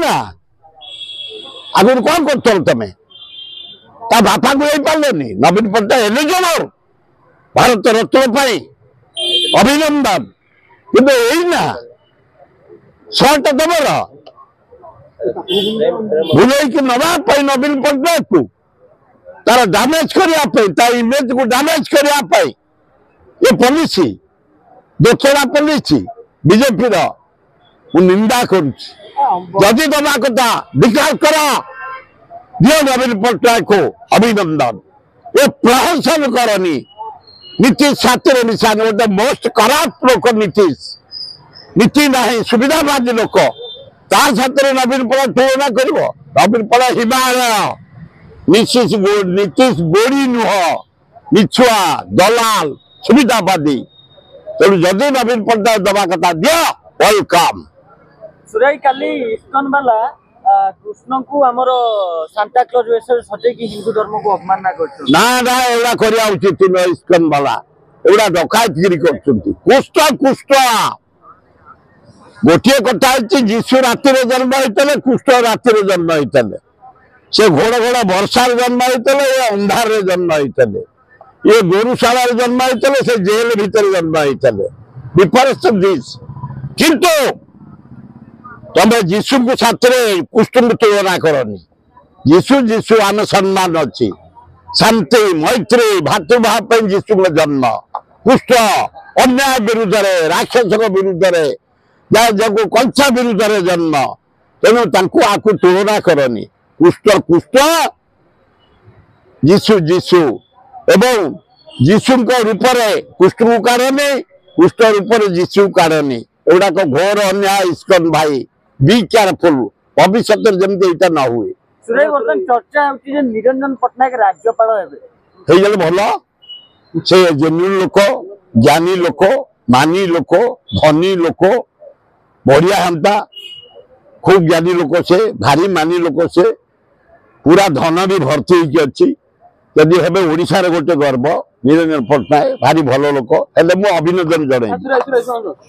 ना आगुरी कौन कर तमें ता बापा को यही पार्लनी नवीन पट्टनायक एलिजिबल भारत रत्न अभिनंदन किंतु यही ना शर्ट दबर भूल नवा नवीन पट्टनायक को तार डैमेज करने इमेज को डैमेज करने ये पॉलिसी दोचरा पॉलिसी बीजेपी निंदा करुदी दबा कथा विकास कर दियो नवीन पट्टनायक को अभिनंदन ये प्रहसन करनी नीतीश छात्र मिशा गोटे मोस्ट कराप्ट लोक नीतीश नीति ना सुविधावादी लोक नवीन पट्टनायक तुलना कर नवीन पट्टनायक हिमालय नीतीश गोड़ी नुह मिछुआ दलाल सुविधावादी तेणु जदि नवीन पट्टनायक दबा कथा दियो वेलकम सुराई काली इस्कन वाला कृष्ण को आमर सांता क्लॉज वेश सजे की हिंदू धर्म को अपमान कर ना ना एवडा करिया उचित न इस्कन वाला एवडा डकायतगिरी करछंती कुष्ट कुष्ट गोटिए कथा है जीशु राति रे जन्म होइतले कुष्ट राति रे जन्म होइतले से घोड़ घोड़ वर्षा जन्म होइतले ये अंधार रे जन्म होइतले ये गोरुशाला रे जन्म होइतले से जेल भीतर जन्म होइतले डिफरेंस दिस किंतु तमें जीशु को साथ कुष्ठ को तुलना करनी जीशु जीशु आम सम्मान अच्छी शांति मैत्री भातृभाव जीशु जन्म कुष्ठ अन्याय विरुद्ध राक्षस विरुद्ध जगह कंचा विरुद्ध जन्म तेणु आपको तुलना करनी कुष्ठ कुष्ठ जीशु जीशु एवं जीशु रूप कुष्ठ को काढ़नी कुष्ठ रूप जीशु काढ़नी एगुड़ाक घोर अन्याय इस्कन भाई बी केयरफुल भविष्य जमी ना हुए चर्चा निरंजन पट्टनायक राज्यपाल हो भल से जेन्युइन लोक ज्ञानी लोक मानी लोक धनी लोक बढ़िया हमता खूब ज्ञानी लोक से भारी मानी लोक से पूरा धन भी भर्ती अच्छी यदि हे ओडिशार गोटे गर्व निरंजन पट्टनायक भारी भल लोक हेले मु अभिनंदन जन।